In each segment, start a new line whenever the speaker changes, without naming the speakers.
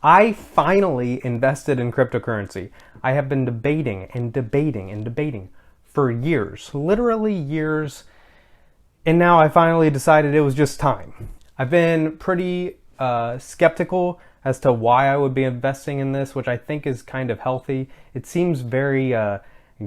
I finally invested in cryptocurrency. I have been debating and debating and debating for years, literally years, and now I finally decided it was just time. I've been pretty skeptical as to why I would be investing in this, which I think is kind of healthy. It seems very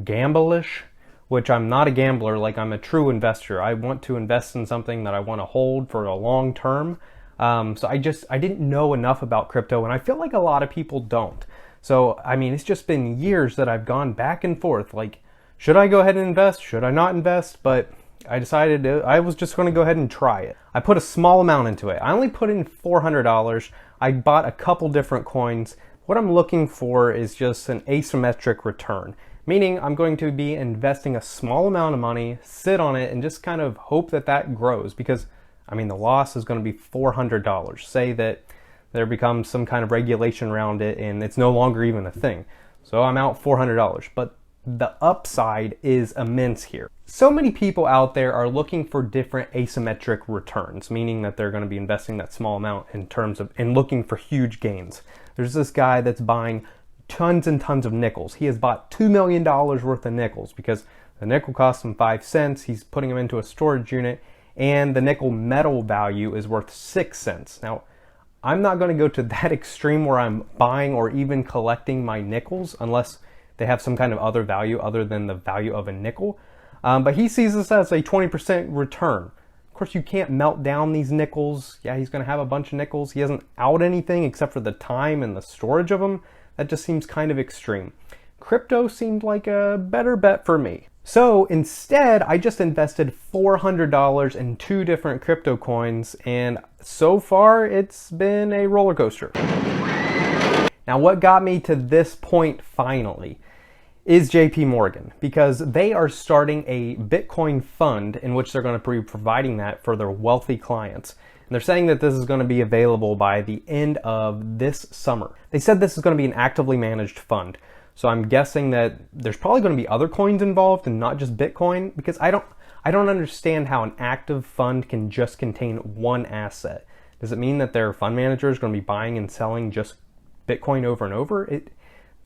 gamble-ish, which I'm not a gambler. Like, I'm a true investor. I want to invest in something that I want to hold for a long term. So I didn't know enough about crypto, and I feel like a lot of people don't. So, I mean, it's just been years that I've gone back and forth. Like, should I go ahead and invest? Should I not invest? But I decided I was just going to go ahead and try it. I put a small amount into it. I only put in $400. I bought a couple different coins. What I'm looking for is just an asymmetric return, meaning I'm going to be investing a small amount of money, sit on it, and just kind of hope that that grows, because I mean, the loss is going to be $400. Say that there becomes some kind of regulation around it and it's no longer even a thing. So I'm out $400, but the upside is immense here. So many people out there are looking for different asymmetric returns, meaning that they're going to be investing that small amount in terms of, and looking for huge gains. There's this guy that's buying tons and tons of nickels. He has bought $2 million worth of nickels because the nickel costs him 5 cents. He's putting them into a storage unit, and the nickel metal value is worth 6 cents. Now, I'm not going to go to that extreme where I'm buying or even collecting my nickels unless they have some kind of other value other than the value of a nickel. But he sees this as a 20% return. Of course, you can't melt down these nickels. Yeah, he's going to have a bunch of nickels. He hasn't out anything except for the time and the storage of them. That just seems kind of extreme. Crypto seemed like a better bet for me. So instead, I just invested $400 in 2 different crypto coins, and so far it's been a roller coaster. Now, what got me to this point finally is JP Morgan, because they are starting a Bitcoin fund in which they're going to be providing that for their wealthy clients. And they're saying that this is going to be available by the end of this summer. They said this is going to be an actively managed fund. So I'm guessing that there's probably going to be other coins involved and not just Bitcoin, because I don't understand how an active fund can just contain one asset. Does it mean that their fund manager is going to be buying and selling just Bitcoin over and over?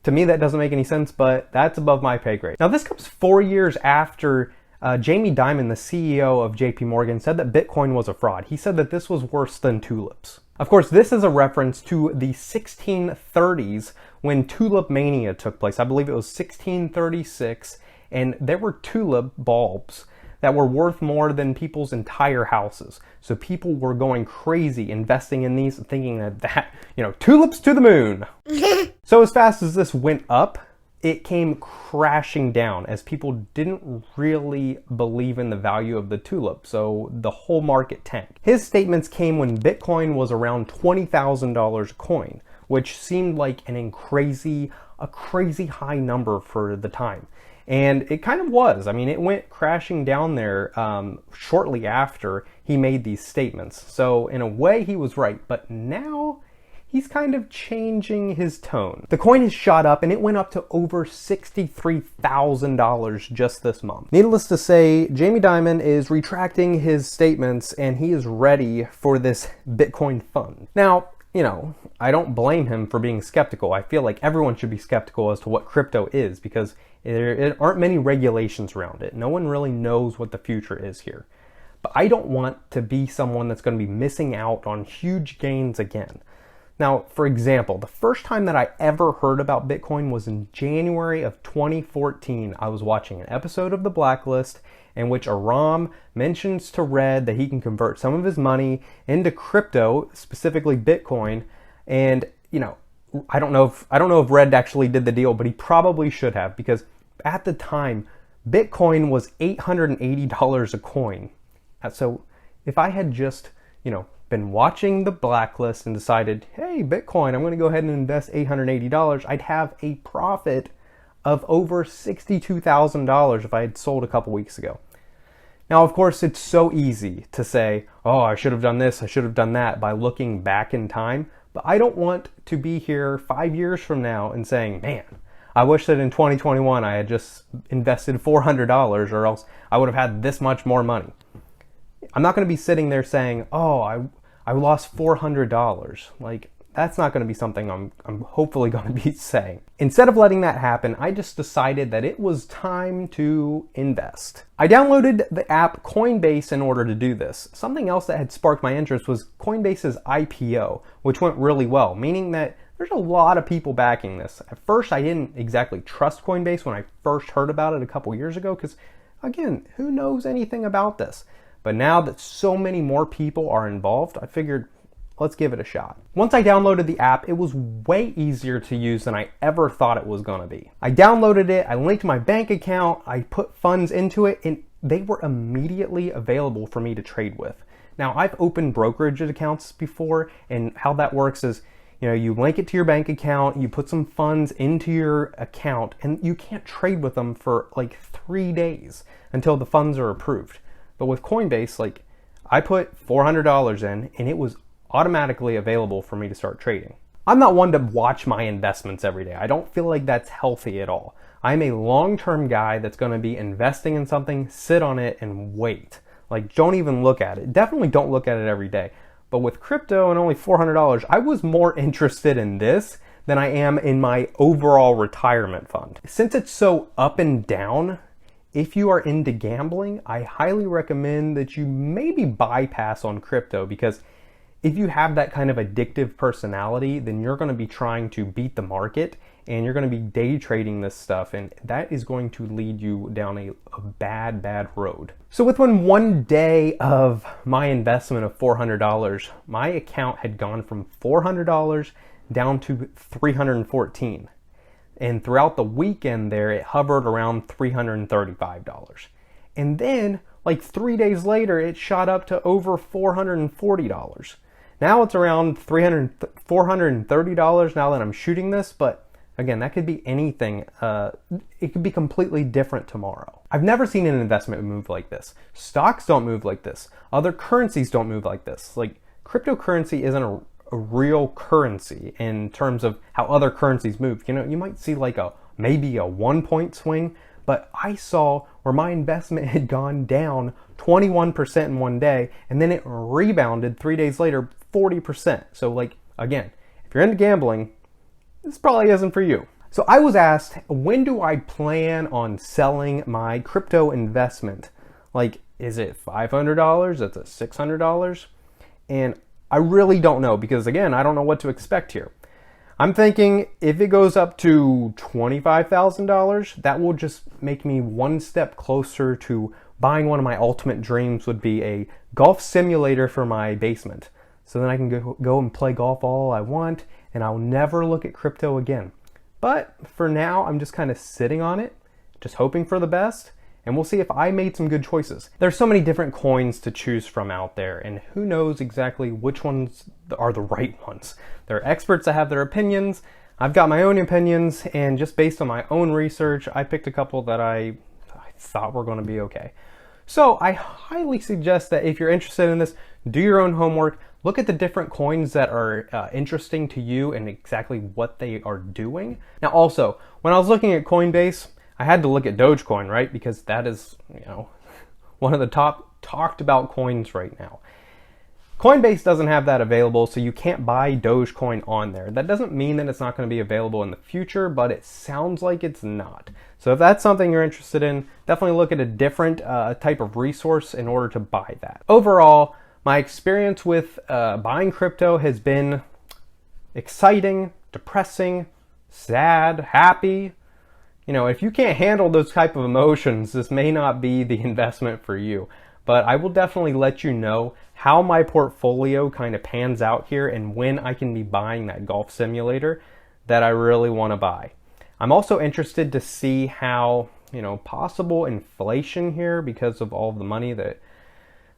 To me, that doesn't make any sense, but that's above my pay grade. Now, this comes 4 years after Jamie Dimon, the CEO of JP Morgan, said that Bitcoin was a fraud. He said that this was worse than tulips. Of course, this is a reference to the 1630s when tulip mania took place. I believe it was 1636, and there were tulip bulbs that were worth more than people's entire houses. So people were going crazy investing in these, thinking that tulips to the moon. So as fast as this went up, it came crashing down as people didn't really believe in the value of the tulip, so the whole market tanked. His statements came when Bitcoin was around $20,000 a coin, which seemed like a crazy high number for the time. And it kind of was. I mean, it went crashing down there shortly after he made these statements. So in a way, he was right, but now he's kind of changing his tone. The coin has shot up, and it went up to over $63,000 just this month. Needless to say, Jamie Dimon is retracting his statements, and he is ready for this Bitcoin fund. Now, I don't blame him for being skeptical. I feel like everyone should be skeptical as to what crypto is, because there aren't many regulations around it. No one really knows what the future is here. But I don't want to be someone that's going to be missing out on huge gains again. Now, for example, the first time that I ever heard about Bitcoin was in January of 2014. I was watching an episode of The Blacklist in which Aram mentions to Red that he can convert some of his money into crypto, specifically Bitcoin. And, I don't know if Red actually did the deal, but he probably should have, because at the time, Bitcoin was $880 a coin. So if I had just, been watching The Blacklist and decided, hey, Bitcoin, I'm going to go ahead and invest $880, I'd have a profit of over $62,000 if I had sold a couple weeks ago. Now, of course, it's so easy to say, oh, I should have done this, I should have done that, by looking back in time. But I don't want to be here 5 years from now and saying, man, I wish that in 2021 I had just invested $400 or else I would have had this much more money. I'm not going to be sitting there saying, oh, I lost $400. Like, that's not going to be something I'm hopefully going to be saying. Instead of letting that happen, I just decided that it was time to invest. I downloaded the app Coinbase in order to do this. Something else that had sparked my interest was Coinbase's IPO, which went really well, meaning that there's a lot of people backing this. At first, I didn't exactly trust Coinbase when I first heard about it a couple years ago because, again, who knows anything about this? But now that so many more people are involved, I figured, let's give it a shot. Once I downloaded the app, it was way easier to use than I ever thought it was gonna be. I downloaded it, I linked my bank account, I put funds into it, and they were immediately available for me to trade with. Now, I've opened brokerage accounts before, and how that works is, you link it to your bank account, you put some funds into your account, and you can't trade with them for like 3 days until the funds are approved. But with Coinbase, I put $400 in, and it was automatically available for me to start trading. I'm not one to watch my investments every day. I don't feel like that's healthy at all. I'm a long-term guy that's going to be investing in something, sit on it, and wait. Don't even look at it. Definitely don't look at it every day. But with crypto and only $400, I was more interested in this than I am in my overall retirement fund. Since it's so up and down, if you are into gambling, I highly recommend that you maybe bypass on crypto, because if you have that kind of addictive personality, then you're going to be trying to beat the market and you're going to be day trading this stuff, and that is going to lead you down a bad road. So within 1 day of my investment of $400, my account had gone from $400 down to $314. And throughout the weekend there, it hovered around $335. And then, 3 days later, it shot up to over $440. Now it's around $430 now that I'm shooting this, but again, that could be anything. It could be completely different tomorrow. I've never seen an investment move like this. Stocks don't move like this. Other currencies don't move like this. Cryptocurrency isn't a real currency in terms of how other currencies move. You might see maybe a 1 point swing, but I saw where my investment had gone down 21% in 1 day, and then it rebounded 3 days later 40%. So again, if you're into gambling, this probably isn't for you. So I was asked, when do I plan on selling my crypto investment? Is it $500? Is it $600? And I really don't know, because again, I don't know what to expect here. I'm thinking if it goes up to $25,000, that will just make me one step closer to buying one of my ultimate dreams, would be a golf simulator for my basement. So then I can go and play golf all I want, and I'll never look at crypto again. But for now, I'm just kind of sitting on it, just hoping for the best, and we'll see if I made some good choices. There's so many different coins to choose from out there, and who knows exactly which ones are the right ones. There are experts that have their opinions. I've got my own opinions, and just based on my own research, I picked a couple that I thought were going to be okay. So I highly suggest that if you're interested in this, do your own homework. Look at the different coins that are interesting to you and exactly what they are doing. Now also, when I was looking at Coinbase, I had to look at Dogecoin, right? Because that is, one of the top talked about coins right now. Coinbase doesn't have that available, so you can't buy Dogecoin on there. That doesn't mean that it's not going to be available in the future, but it sounds like it's not. So if that's something you're interested in, definitely look at a different type of resource in order to buy that. Overall, my experience with buying crypto has been exciting, depressing, sad, happy. If you can't handle those type of emotions, this may not be the investment for you. But I will definitely let you know how my portfolio kind of pans out here and when I can be buying that golf simulator that I really want to buy. I'm also interested to see how, possible inflation here, because of all of the money that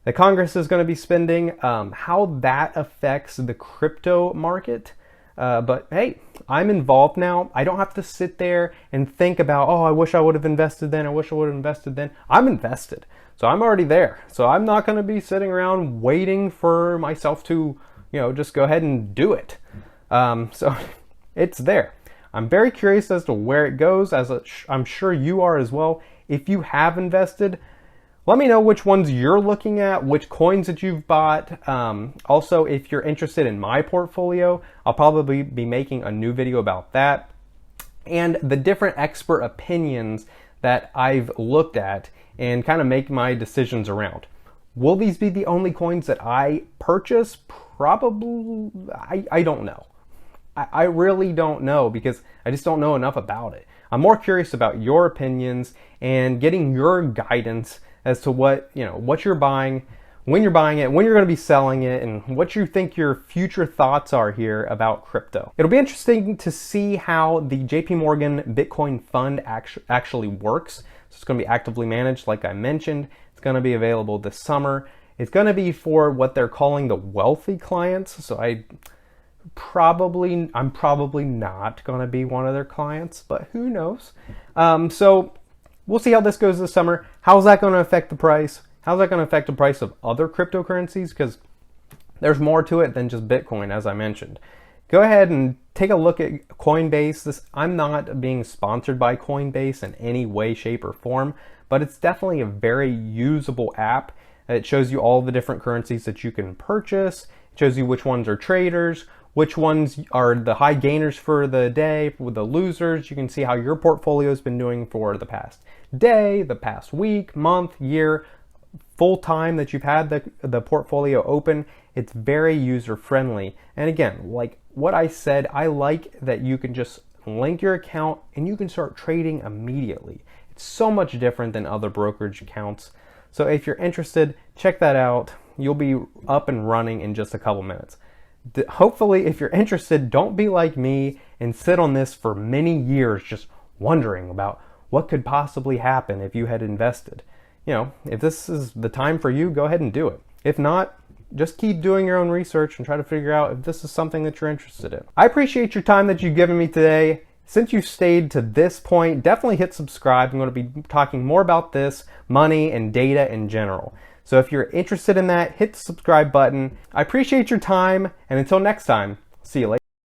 the Congress is going to be spending, how that affects the crypto market. But hey, I'm involved now. I don't have to sit there and think about, I wish I would have invested then. I wish I would have invested then. I'm invested. So I'm already there. So I'm not going to be sitting around waiting for myself to, just go ahead and do it. So it's there. I'm very curious as to where it goes, as I'm sure you are as well. If you have invested, Let me know which ones you're looking at, which coins that you've bought. Also, if you're interested in my portfolio, I'll probably be making a new video about that. And the different expert opinions that I've looked at and kind of make my decisions around. Will these be the only coins that I purchase? Probably, I don't know. I really don't know because I just don't know enough about it. I'm more curious about your opinions and getting your guidance as to what you're buying, when you're buying it, when you're going to be selling it, and what you think your future thoughts are here about crypto. It'll be interesting to see how the JP Morgan Bitcoin Fund actually works. So it's going to be actively managed, like I mentioned. It's going to be available this summer. It's going to be for what they're calling the wealthy clients. So I'm probably not going to be one of their clients, but who knows? So we'll see how this goes this summer. How's that going to affect the price? How's that going to affect the price of other cryptocurrencies? Because there's more to it than just Bitcoin, as I mentioned. Go ahead and take a look at Coinbase. I'm not being sponsored by Coinbase in any way, shape, or form, but it's definitely a very usable app. It shows you all the different currencies that you can purchase. It shows you which ones are traders, which ones are the high gainers for the day, with the losers. You can see how your portfolio has been doing for the past day, the past week, month, year, full time that you've had the portfolio open. It's very user friendly. And again, like what I said, I like that you can just link your account and you can start trading immediately. It's so much different than other brokerage accounts. So if you're interested, check that out. You'll be up and running in just a couple minutes. Hopefully, if you're interested, don't be like me and sit on this for many years just wondering about what could possibly happen if you had invested. If this is the time for you, go ahead and do it. If not, just keep doing your own research and try to figure out if this is something that you're interested in. I appreciate your time that you've given me today. Since you stayed to this point, definitely hit subscribe. I'm going to be talking more about this, money, and data in general. So if you're interested in that, hit the subscribe button. I appreciate your time, and until next time, see you later.